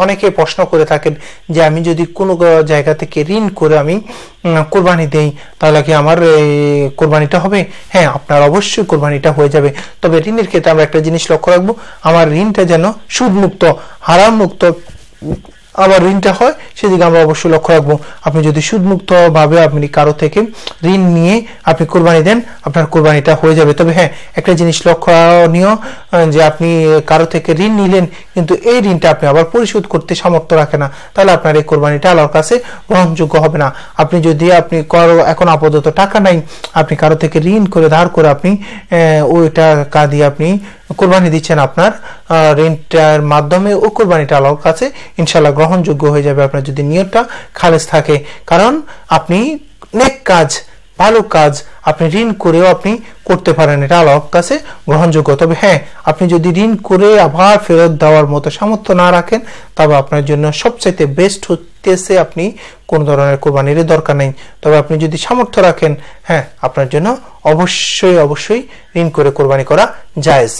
অনেকে প্রশ্ন করে থাকেন যে আমি যদি কোনো জায়গা থেকে ঋণ করে আমি কোরবানি দেই তাহলে কি আমার কোরবানিটা হবে? হ্যাঁ, আপনার অবশ্যই কোরবানিটা হয়ে যাবে। তবে ঋণের ক্ষেত্রে আমরা একটা জিনিস লক্ষ্য রাখবো, আমার ঋণটা যেন সুদমুক্ত, হারাম মুক্ত আবার ঋণটা হয় সেদিকে আমরা অবশ্যই লক্ষ্য রাখবো। আপনি যদি সুদমুক্ত ভাবে আপনি কারো থেকে ঋণ নিয়ে আপনি কোরবানি দেন, আপনার কোরবানিটা হয়ে যাবে। তবে হ্যাঁ, একটা জিনিস লক্ষণীয় যে আপনি কারো থেকে ঋণ নিলেন কিন্তু এই ঋণটা আপনি আবার পরিশোধ করতে সামর্থ্য রাখে না, তাহলে আপনার এই কোরবানিটা আল্লাহর কাছে গ্রহণযোগ্য হবে না। আপনি যদি আপনি এখন আপাতত টাকা নাই, আপনি কারো থেকে ঋণ করে ধার করে আপনি ওই টাকা দিয়ে আপনি কোরবানি দিচ্ছেন, আপনার ঋণটার মাধ্যমে ও কোরবানিটা আল্লাহর কাছে ইনশাআল্লাহ গ্রহণযোগ্য হয়ে যাবে, আপনার যদি নিয়তটা খালেস থাকে। কারণ আপনি নেক কাজ, ভালো কাজ আপনি ঋণ করেও আপনি করতে পারেন, এটা আল্লাহর কাছে গ্রহণযোগ্য। তবে হ্যাঁ, আপনি যদি ঋণ করে আবার ফেরত দেওয়ার মতো সামর্থ্য না রাখেন, তবে আপনার জন্য সবচাইতে বেস্ট হতেছে আপনি কোন ধরনের কোরবানির দরকার নেই। তবে আপনি যদি সামর্থ্য রাখেন, হ্যাঁ, আপনার জন্য অবশ্যই ঋণ করে কোরবানি করা জায়েজ।